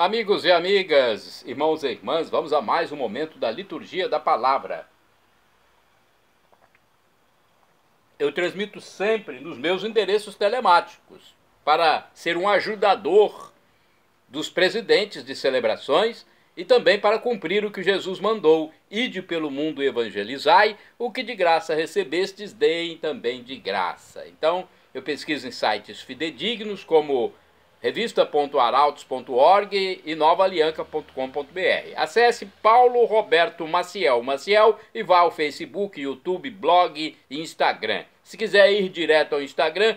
Amigos e amigas, irmãos e irmãs, vamos a mais um momento da liturgia da palavra. Eu transmito sempre nos meus endereços telemáticos para ser um ajudador dos presidentes de celebrações e também para cumprir o que Jesus mandou: ide pelo mundo e evangelizai, o que de graça recebestes, deem também de graça. Então, eu pesquiso em sites fidedignos como revista.arautos.org e novaalianca.com.br. Acesse Paulo Roberto Maciel e vá ao Facebook, YouTube, blog e Instagram. Se quiser ir direto ao Instagram,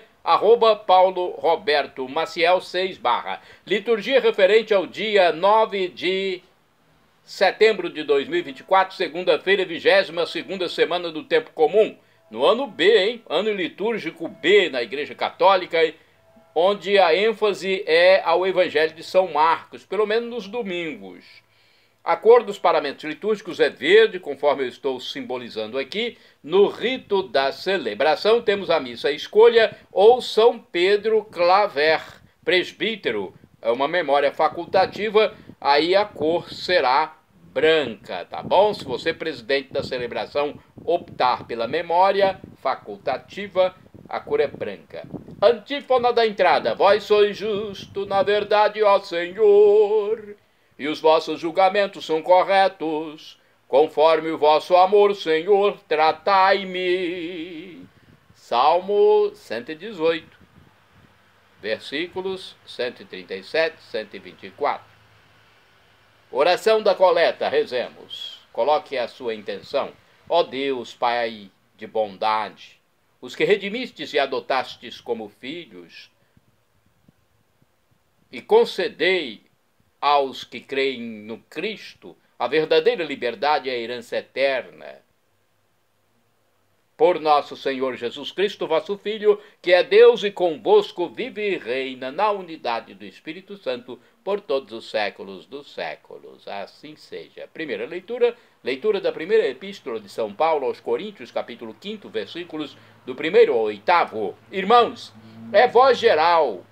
@Paulo Roberto Maciel 6 /. Liturgia referente ao dia 9 de setembro de 2024, segunda-feira, 22ª semana do tempo comum. No ano B, hein? Ano litúrgico B na Igreja Católica, onde a ênfase é ao Evangelho de São Marcos, pelo menos nos domingos. A cor dos paramentos litúrgicos é verde, conforme eu estou simbolizando aqui. No rito da celebração temos a missa escolha ou São Pedro Claver, presbítero. É uma memória facultativa, aí a cor será branca, tá bom? Se você, presidente da celebração, optar pela memória facultativa, a cor é branca. Antífona da entrada: vós sois justo na verdade, ó Senhor, e os vossos julgamentos são corretos. Conforme o vosso amor, Senhor, tratai-me. Salmo 118, versículos 137 e 124. Oração da coleta, rezemos. Coloque a sua intenção. Ó Deus, Pai de bondade, os que redimistes e adotastes como filhos, e concedei aos que creem no Cristo a verdadeira liberdade e a herança eterna. Por nosso Senhor Jesus Cristo, vosso Filho, que é Deus e convosco vive e reina na unidade do Espírito Santo por todos os séculos dos séculos. Assim seja. Primeira leitura, leitura da primeira epístola de São Paulo aos Coríntios, capítulo 5, versículos do 1º ao 8º. Irmãos, é voz geral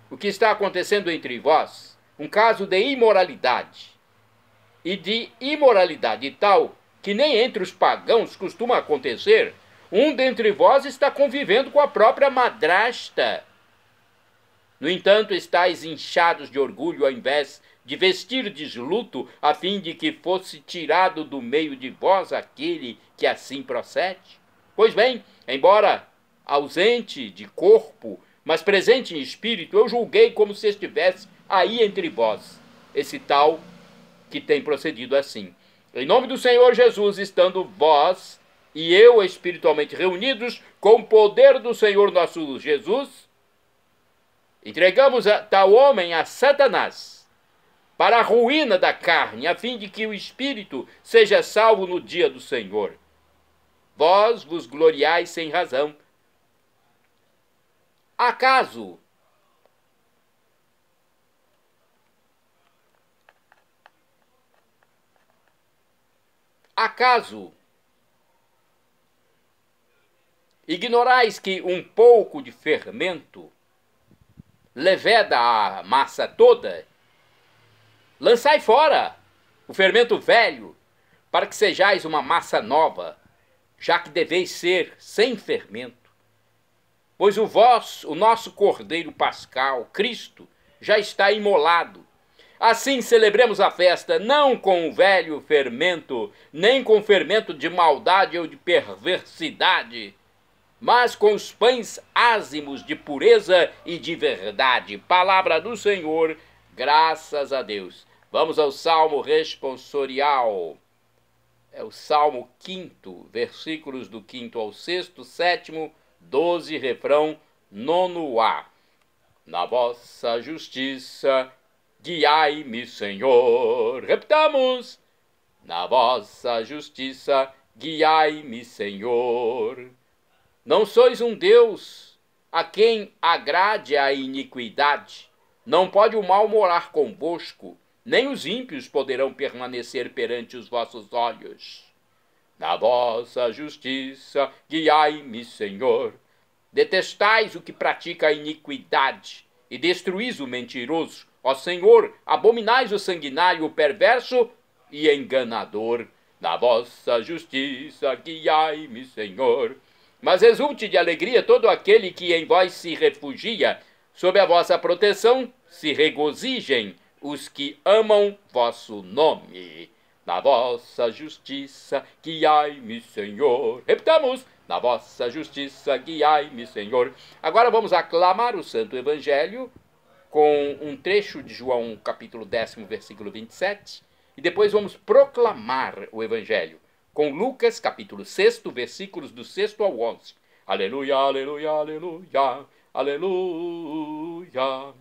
o que está acontecendo entre vós, um caso de imoralidade, e de imoralidade tal que nem entre os pagãos costuma acontecer. Um dentre vós está convivendo com a própria madrasta. No entanto, estáis inchados de orgulho ao invés de vestirdes luto, a fim de que fosse tirado do meio de vós aquele que assim procede. Pois bem, embora ausente de corpo, mas presente em espírito, eu julguei como se estivesse aí entre vós, esse tal que tem procedido assim. Em nome do Senhor Jesus, estando vós e eu espiritualmente reunidos, com o poder do Senhor nosso Jesus, entregamos a tal homem a Satanás, para a ruína da carne, a fim de que o espírito seja salvo no dia do Senhor. Vós vos gloriais sem razão. Acaso ignorais que um pouco de fermento leveda a massa toda? Lançai fora o fermento velho, para que sejais uma massa nova, já que deveis ser sem fermento. Pois o nosso Cordeiro Pascal, Cristo, já está imolado. Assim celebremos a festa, não com o velho fermento, nem com fermento de maldade ou de perversidade, mas com os pães ázimos de pureza e de verdade. Palavra do Senhor, graças a Deus. Vamos ao Salmo responsorial. É o Salmo 5, versículos do 5º ao 6º, 7º, 12, refrão 9a. Na vossa justiça guiai-me, Senhor. Repitamos. Na vossa justiça guiai-me, Senhor. Não sois um Deus a quem agrade a iniquidade. Não pode o mal morar convosco, nem os ímpios poderão permanecer perante os vossos olhos. Na vossa justiça guiai-me, Senhor. Detestais o que pratica a iniquidade, e destruís o mentiroso. Ó Senhor, abominais o sanguinário, o perverso e enganador. Na vossa justiça guiai-me, Senhor. Mas exulte de alegria todo aquele que em vós se refugia. Sob a vossa proteção se regozijem os que amam vosso nome. Na vossa justiça guiai-me, Senhor. Repitamos, na vossa justiça guiai-me, Senhor. Agora vamos aclamar o Santo Evangelho com um trecho de João, capítulo 10, versículo 27. E depois vamos proclamar o Evangelho com Lucas, capítulo 6, versículos do 6 ao 11. Aleluia, aleluia, aleluia, aleluia.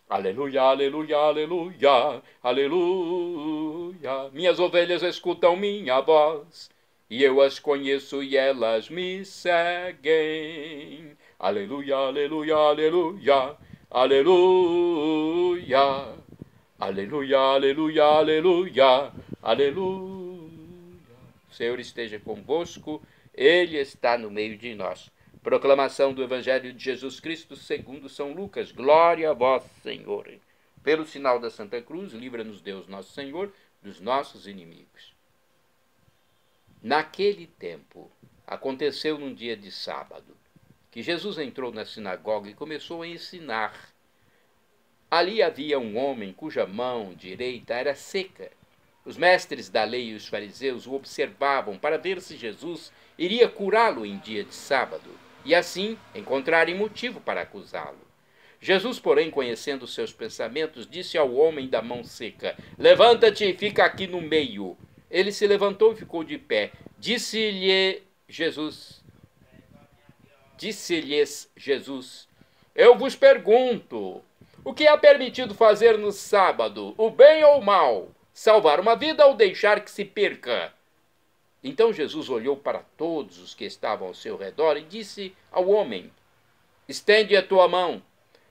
Aleluia, aleluia, aleluia, aleluia. Minhas ovelhas escutam minha voz, e eu as conheço e elas me seguem. Aleluia, aleluia, aleluia, aleluia. Aleluia, aleluia, aleluia, aleluia. O Senhor esteja convosco, Ele está no meio de nós. Proclamação do Evangelho de Jesus Cristo segundo São Lucas. Glória a vós, Senhor. Pelo sinal da Santa Cruz, livra-nos Deus nosso Senhor dos nossos inimigos. Naquele tempo, aconteceu num dia de sábado, que Jesus entrou na sinagoga e começou a ensinar. Ali havia um homem cuja mão direita era seca. Os mestres da lei e os fariseus o observavam para ver se Jesus iria curá-lo em dia de sábado, e assim encontrarem motivo para acusá-lo. Jesus, porém, conhecendo seus pensamentos, disse ao homem da mão seca: levanta-te e fica aqui no meio. Ele se levantou e ficou de pé. Disse-lhes Jesus: eu vos pergunto, o que é permitido fazer no sábado, o bem ou o mal? Salvar uma vida ou deixar que se perca? Então Jesus olhou para todos os que estavam ao seu redor e disse ao homem: estende a tua mão.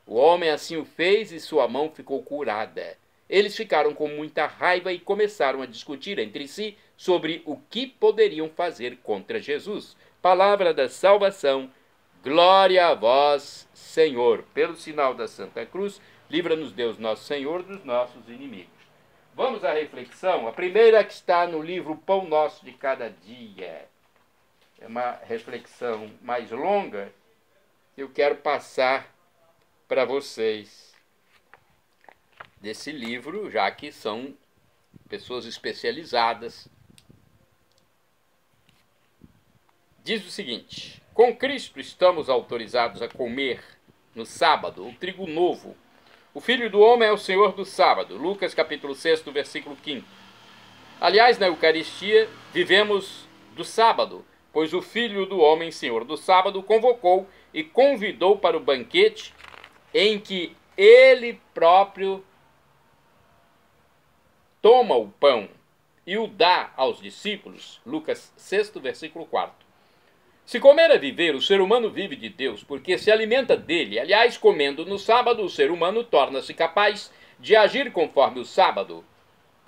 O homem assim o fez e sua mão ficou curada. Eles ficaram com muita raiva e começaram a discutir entre si sobre o que poderiam fazer contra Jesus. Palavra da salvação. Glória a vós, Senhor. Pelo sinal da Santa Cruz, livra-nos Deus nosso Senhor dos nossos inimigos. Vamos à reflexão. A primeira que está no livro Pão Nosso de Cada Dia. É uma reflexão mais longa que eu quero passar para vocês desse livro, já que são pessoas especializadas. Diz o seguinte: com Cristo estamos autorizados a comer no sábado o trigo novo. O Filho do Homem é o Senhor do sábado. Lucas capítulo 6, versículo 5. Aliás, na Eucaristia, vivemos do sábado, pois o Filho do Homem, Senhor do sábado, convocou e convidou para o banquete em que ele próprio toma o pão e o dá aos discípulos. Lucas 6, versículo 4. Se comer é viver, o ser humano vive de Deus, porque se alimenta dele. Aliás, comendo no sábado, o ser humano torna-se capaz de agir conforme o sábado.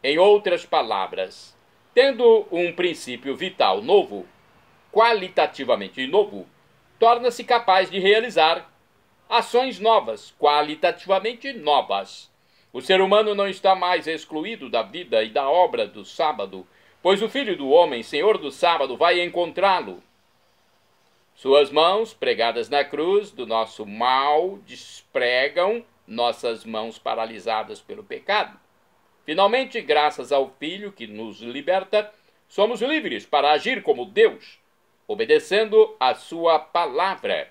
Em outras palavras, tendo um princípio vital novo, qualitativamente novo, torna-se capaz de realizar ações novas, qualitativamente novas. O ser humano não está mais excluído da vida e da obra do sábado, pois o Filho do Homem, Senhor do sábado, vai encontrá-lo. Suas mãos, pregadas na cruz do nosso mal, despregam nossas mãos paralisadas pelo pecado. Finalmente, graças ao Filho que nos liberta, somos livres para agir como Deus, obedecendo a sua palavra.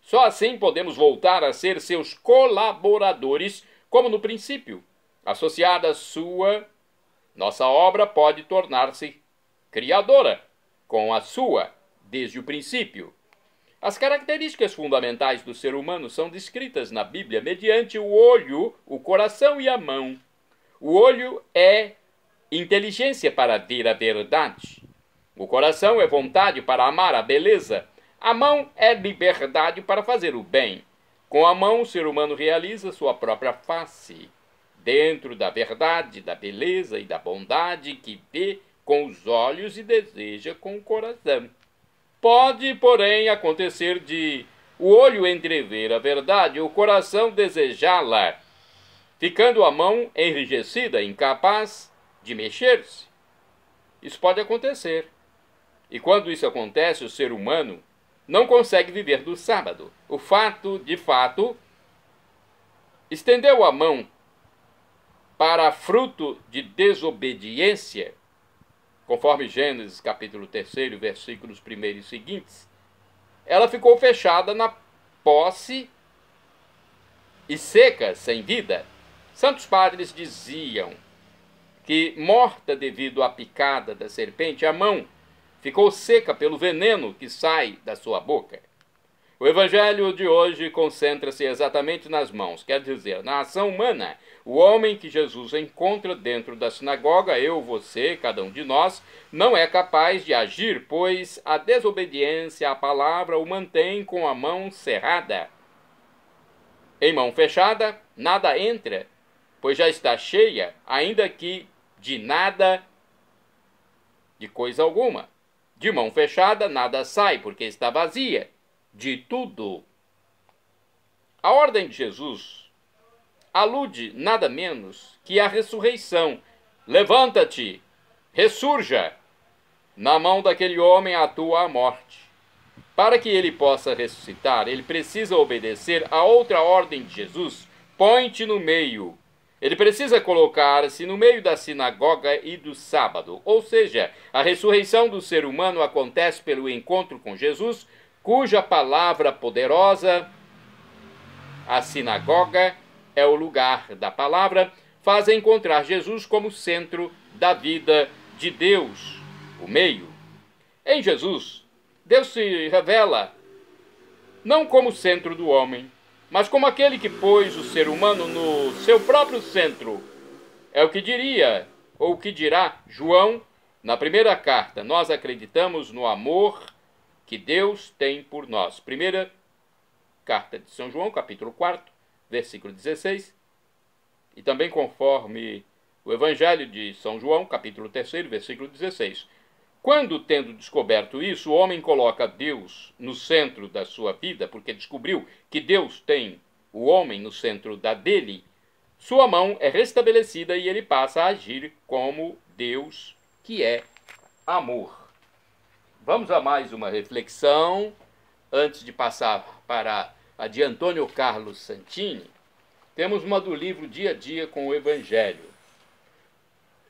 Só assim podemos voltar a ser seus colaboradores, como no princípio. Associada à sua, nossa obra pode tornar-se criadora, com a sua, desde o princípio. As características fundamentais do ser humano são descritas na Bíblia mediante o olho, o coração e a mão. O olho é inteligência para ver a verdade. O coração é vontade para amar a beleza. A mão é liberdade para fazer o bem. Com a mão, o ser humano realiza sua própria face, dentro da verdade, da beleza e da bondade que vê com os olhos e deseja com o coração. Pode, porém, acontecer de o olho entrever a verdade e o coração desejá-la. ficando a mão enrijecida, incapaz de mexer-se. Isso pode acontecer. E quando isso acontece, o ser humano não consegue viver do sábado. O fato, de fato, estendeu a mão para fruto de desobediência, conforme Gênesis capítulo 3, versículos 1 e seguintes, ela ficou fechada na posse e seca, sem vida. Santos padres diziam que, morta devido à picada da serpente, a mão ficou seca pelo veneno que sai da sua boca. O evangelho de hoje concentra-se exatamente nas mãos, quer dizer, na ação humana. O homem que Jesus encontra dentro da sinagoga, eu, você, cada um de nós, não é capaz de agir, pois a desobediência à palavra o mantém com a mão cerrada. Em mão fechada, nada entra, pois já está cheia, ainda que de nada, de coisa alguma. De mão fechada, nada sai, porque está vazia de tudo. A ordem de Jesus alude nada menos que à ressurreição. Levanta-te, ressurja. Na mão daquele homem atua a morte. Para que ele possa ressuscitar, ele precisa obedecer a outra ordem de Jesus: põe-te no meio. Ele precisa colocar-se no meio da sinagoga e do sábado. Ou seja, a ressurreição do ser humano acontece pelo encontro com Jesus, cuja palavra poderosa, a sinagoga é o lugar da palavra, faz encontrar Jesus como centro da vida de Deus, o meio. Em Jesus, Deus se revela não como centro do homem, mas como aquele que pôs o ser humano no seu próprio centro. É o que diria, ou o que dirá João na primeira carta. Nós acreditamos no amor que Deus tem por nós. Primeira carta de São João, capítulo 4, versículo 16. E também conforme o Evangelho de São João, capítulo 3, versículo 16. Quando, tendo descoberto isso, o homem coloca Deus no centro da sua vida, porque descobriu que Deus tem o homem no centro da dele, sua mão é restabelecida e ele passa a agir como Deus, que é amor. Vamos a mais uma reflexão, antes de passar para a de Antônio Carlos Santini. Temos uma do livro Dia a Dia com o Evangelho.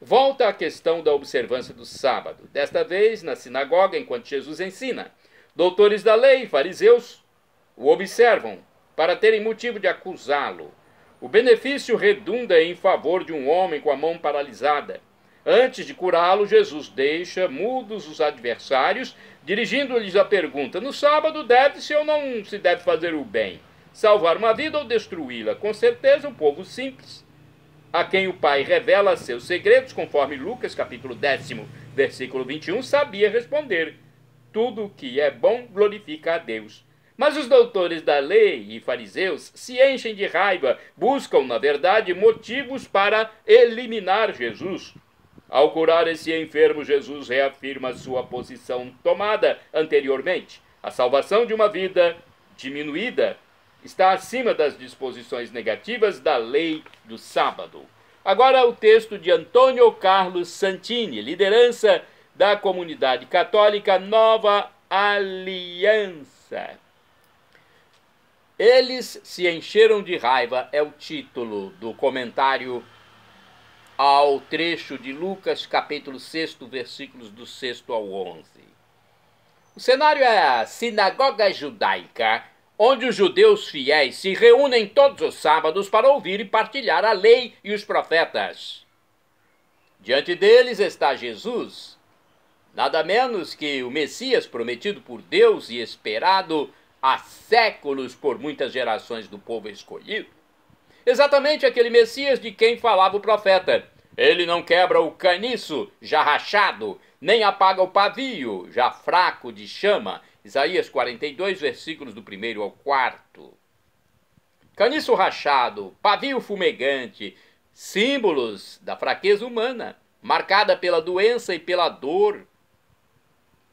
Volta à questão da observância do sábado, desta vez na sinagoga, enquanto Jesus ensina. Doutores da lei e fariseus o observam para terem motivo de acusá-lo. O benefício redunda em favor de um homem com a mão paralisada. Antes de curá-lo, Jesus deixa mudos os adversários, dirigindo-lhes a pergunta: no sábado deve-se ou não se deve fazer o bem? Salvar uma vida ou destruí-la? Com certeza, um povo simples, a quem o Pai revela seus segredos, conforme Lucas, capítulo 10, versículo 21, sabia responder: tudo que é bom glorifica a Deus. Mas os doutores da lei e fariseus se enchem de raiva, buscam, na verdade, motivos para eliminar Jesus. Ao curar esse enfermo, Jesus reafirma sua posição tomada anteriormente. A salvação de uma vida diminuída está acima das disposições negativas da lei do sábado. Agora o texto de Antônio Carlos Santini, liderança da comunidade católica Nova Aliança. Eles se encheram de raiva é o título do comentário ao trecho de Lucas, capítulo 6, versículos do 6 ao 11. O cenário é a sinagoga judaica, onde os judeus fiéis se reúnem todos os sábados para ouvir e partilhar a lei e os profetas. Diante deles está Jesus, nada menos que o Messias prometido por Deus e esperado há séculos por muitas gerações do povo escolhido. Exatamente aquele Messias de quem falava o profeta. Ele não quebra o caniço já rachado, nem apaga o pavio já fraco de chama. Isaías 42, versículos do 1 ao 4. Caniço rachado, pavio fumegante, símbolos da fraqueza humana, marcada pela doença e pela dor.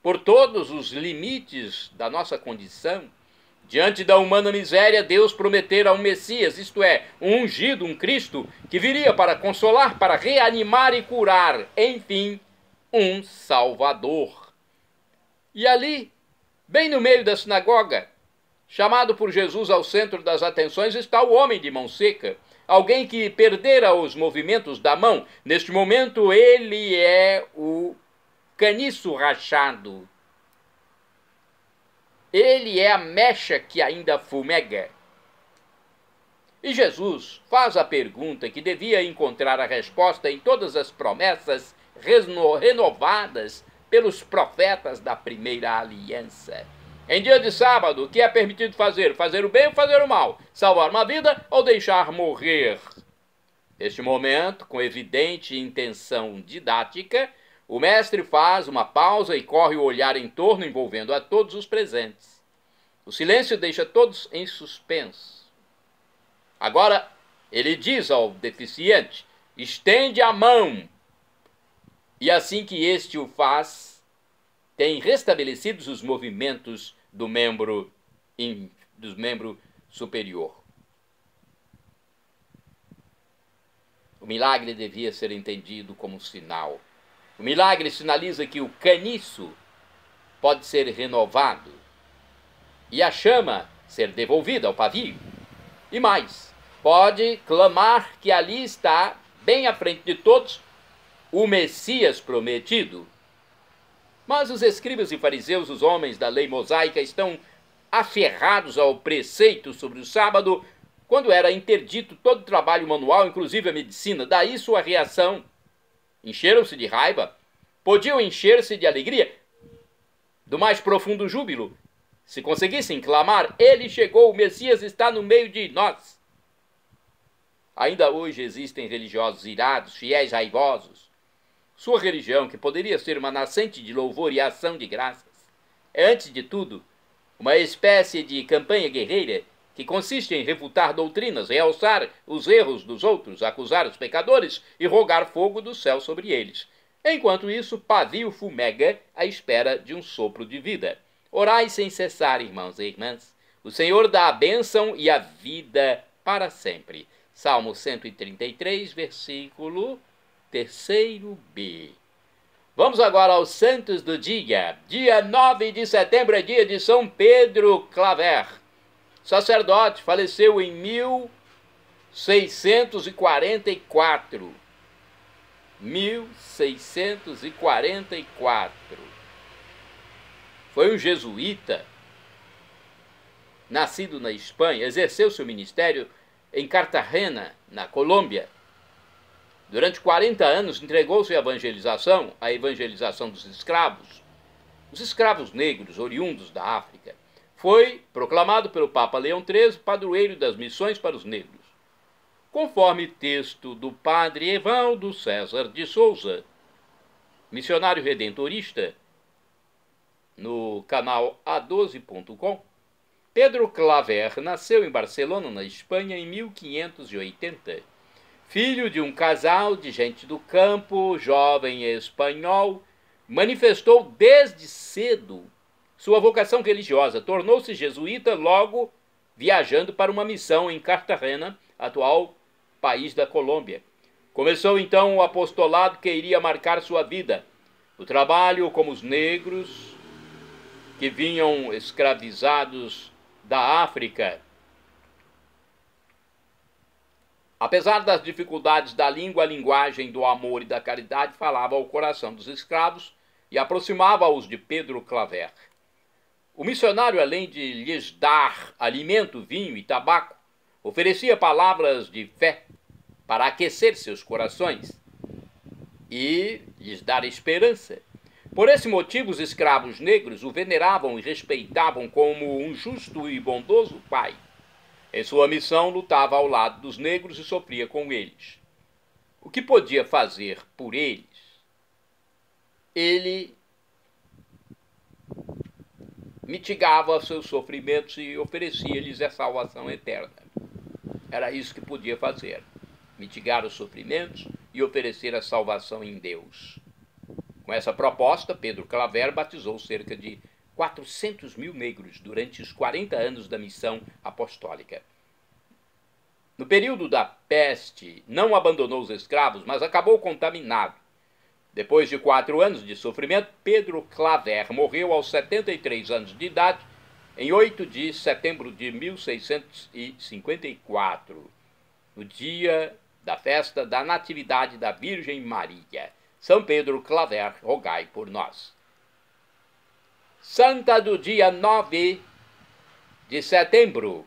Por todos os limites da nossa condição, Diante da humana miséria, Deus prometera um Messias, isto é, um ungido, um Cristo, que viria para consolar, para reanimar e curar, enfim, um Salvador. E ali, bem no meio da sinagoga, chamado por Jesus ao centro das atenções, está o homem de mão seca, alguém que perdera os movimentos da mão. Neste momento, ele é o caniço rachado. Ele é a mecha que ainda fumega. E Jesus faz a pergunta que devia encontrar a resposta em todas as promessas renovadas pelos profetas da primeira aliança. Em dia de sábado, o que é permitido fazer? Fazer o bem ou fazer o mal? Salvar uma vida ou deixar morrer? Neste momento, com evidente intenção didática, o mestre faz uma pausa e corre o olhar em torno, envolvendo a todos os presentes. O silêncio deixa todos em suspenso. Agora, ele diz ao deficiente, estende a mão. E assim que este o faz, tem restabelecidos os movimentos do membro superior. O milagre devia ser entendido como sinal. O milagre sinaliza que o caniço pode ser renovado e a chama ser devolvida ao pavio. E mais, pode clamar que ali está, bem à frente de todos, o Messias prometido. Mas os escribas e fariseus, os homens da lei mosaica, estão aferrados ao preceito sobre o sábado, quando era interdito todo o trabalho manual, inclusive a medicina. Daí sua reação. Encheram-se de raiva, podiam encher-se de alegria, do mais profundo júbilo. Se conseguissem clamar, ele chegou, o Messias está no meio de nós. Ainda hoje existem religiosos irados, fiéis raivosos. Sua religião, que poderia ser uma nascente de louvor e ação de graças, é, antes de tudo, uma espécie de campanha guerreira que consiste em refutar doutrinas, realçar os erros dos outros, acusar os pecadores e rogar fogo do céu sobre eles. Enquanto isso, pavio fumega à espera de um sopro de vida. Orai sem cessar, irmãos e irmãs. O Senhor dá a bênção e a vida para sempre. Salmo 133, versículo 3b. Vamos agora aos santos do dia. Dia 9 de setembro é dia de São Pedro Claver. Sacerdote, faleceu em 1644. 1644. Foi um jesuíta, nascido na Espanha, exerceu seu ministério em Cartagena, na Colômbia. Durante 40 anos entregou-se à evangelização dos escravos. Os escravos negros, oriundos da África. Foi proclamado pelo Papa Leão XIII padroeiro das missões para os negros. Conforme texto do padre Evaldo César de Souza, missionário redentorista, no canal A12.com, Pedro Claver nasceu em Barcelona, na Espanha, em 1580. Filho de um casal de gente do campo, jovem espanhol, manifestou desde cedo sua vocação religiosa. Tornou-se jesuíta logo viajando para uma missão em Cartagena, atual país da Colômbia. Começou então o apostolado que iria marcar sua vida. O trabalho com os negros que vinham escravizados da África. Apesar das dificuldades da língua, a linguagem do amor e da caridade falava ao coração dos escravos e aproximava-os de Pedro Claver. O missionário, além de lhes dar alimento, vinho e tabaco, oferecia palavras de fé para aquecer seus corações e lhes dar esperança. Por esse motivo, os escravos negros o veneravam e respeitavam como um justo e bondoso pai. Em sua missão, lutava ao lado dos negros e sofria com eles. O que podia fazer por eles? Ele mitigava seus sofrimentos e oferecia-lhes a salvação eterna. Era isso que podia fazer, mitigar os sofrimentos e oferecer a salvação em Deus. Com essa proposta, Pedro Claver batizou cerca de 400.000 negros durante os 40 anos da missão apostólica. No período da peste, não abandonou os escravos, mas acabou contaminado. Depois de 4 anos de sofrimento, Pedro Claver morreu aos 73 anos de idade, em 8 de setembro de 1654, no dia da festa da Natividade da Virgem Maria. São Pedro Claver, rogai por nós. Santa do dia 9 de setembro,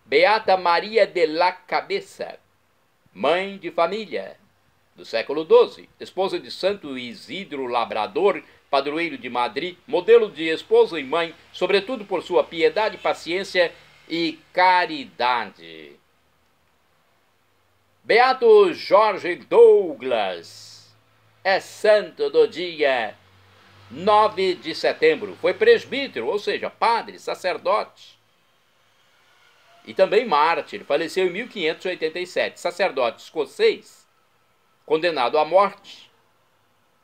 Beata Maria de la Cabeça, mãe de família, do século XII, esposa de Santo Isidro Labrador, padroeiro de Madrid, modelo de esposa e mãe, sobretudo por sua piedade, paciência e caridade. Beato Jorge Douglas é santo do dia 9 de setembro. Foi presbítero, ou seja, padre, sacerdote. E também mártir, faleceu em 1587, sacerdote escocês, condenado à morte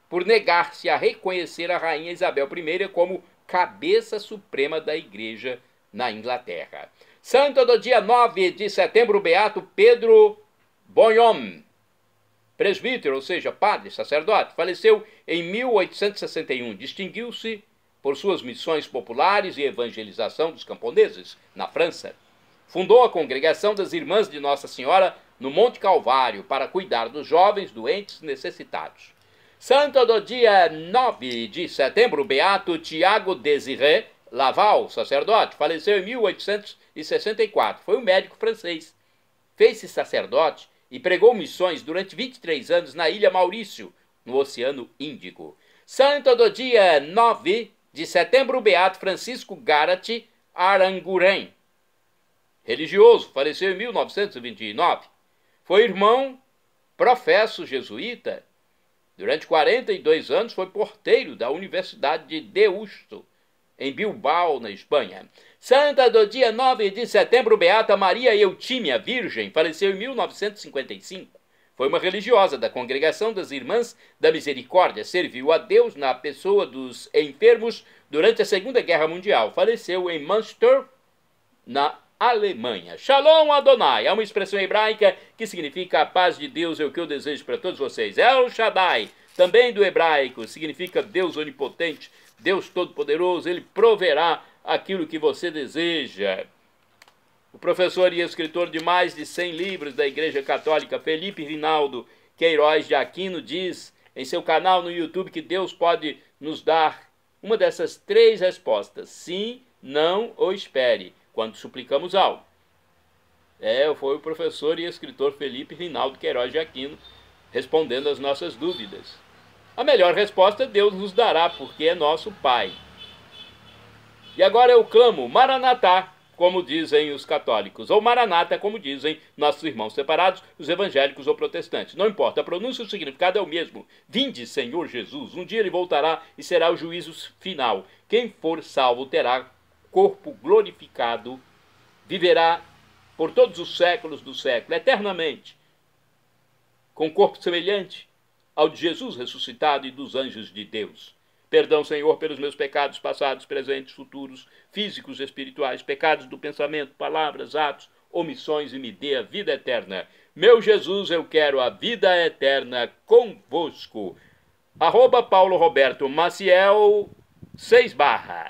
por negar-se a reconhecer a rainha Isabel I como cabeça suprema da igreja na Inglaterra. Santo do dia 9 de setembro, Beato Pedro Bonhomme, presbítero, ou seja, padre, sacerdote, faleceu em 1861, distinguiu-se por suas missões populares e evangelização dos camponeses na França. Fundou a congregação das Irmãs de Nossa Senhora no Monte Calvário para cuidar dos jovens doentes necessitados. Santo do dia 9 de setembro, Beato Tiago Désiré Laval, sacerdote, faleceu em 1864. Foi um médico francês. Fez-se sacerdote e pregou missões durante 23 anos na Ilha Maurício, no Oceano Índico. Santo do dia 9 de setembro, Beato Francisco Garate Aranguren, religioso, faleceu em 1929. Foi irmão, professo jesuíta. Durante 42 anos foi porteiro da Universidade de Deusto, em Bilbao, na Espanha. Santa do dia 9 de setembro, Beata Maria Eutímia Virgem, faleceu em 1955. Foi uma religiosa da Congregação das Irmãs da Misericórdia. Serviu a Deus na pessoa dos enfermos durante a Segunda Guerra Mundial. Faleceu em Münster, na Alemanha. Shalom Adonai é uma expressão hebraica que significa a paz de Deus, é o que eu desejo para todos vocês. El Shaddai, também do hebraico, significa Deus onipotente, Deus todo-poderoso. Ele proverá aquilo que você deseja. O professor e escritor de mais de 100 livros da Igreja Católica, Felipe Rinaldo Queiroz de Aquino, diz em seu canal no YouTube que Deus pode nos dar uma dessas 3 respostas: sim, não ou espere, quando suplicamos algo. Foi o professor e escritor Felipe Rinaldo Queiroz de Aquino respondendo às nossas dúvidas. A melhor resposta Deus nos dará, porque é nosso Pai. E agora eu clamo, Maranatá, como dizem os católicos, ou Maranata, como dizem nossos irmãos separados, os evangélicos ou protestantes. Não importa, a pronúncia e o significado é o mesmo. Vinde, Senhor Jesus. Um dia ele voltará e será o juízo final. Quem for salvo terá corpo glorificado, viverá por todos os séculos do século, eternamente, com corpo semelhante ao de Jesus ressuscitado e dos anjos de Deus. Perdão, Senhor, pelos meus pecados passados, presentes, futuros, físicos, espirituais, pecados do pensamento, palavras, atos, omissões, e me dê a vida eterna. Meu Jesus, eu quero a vida eterna convosco. @ Paulo Roberto Maciel, 6 barra.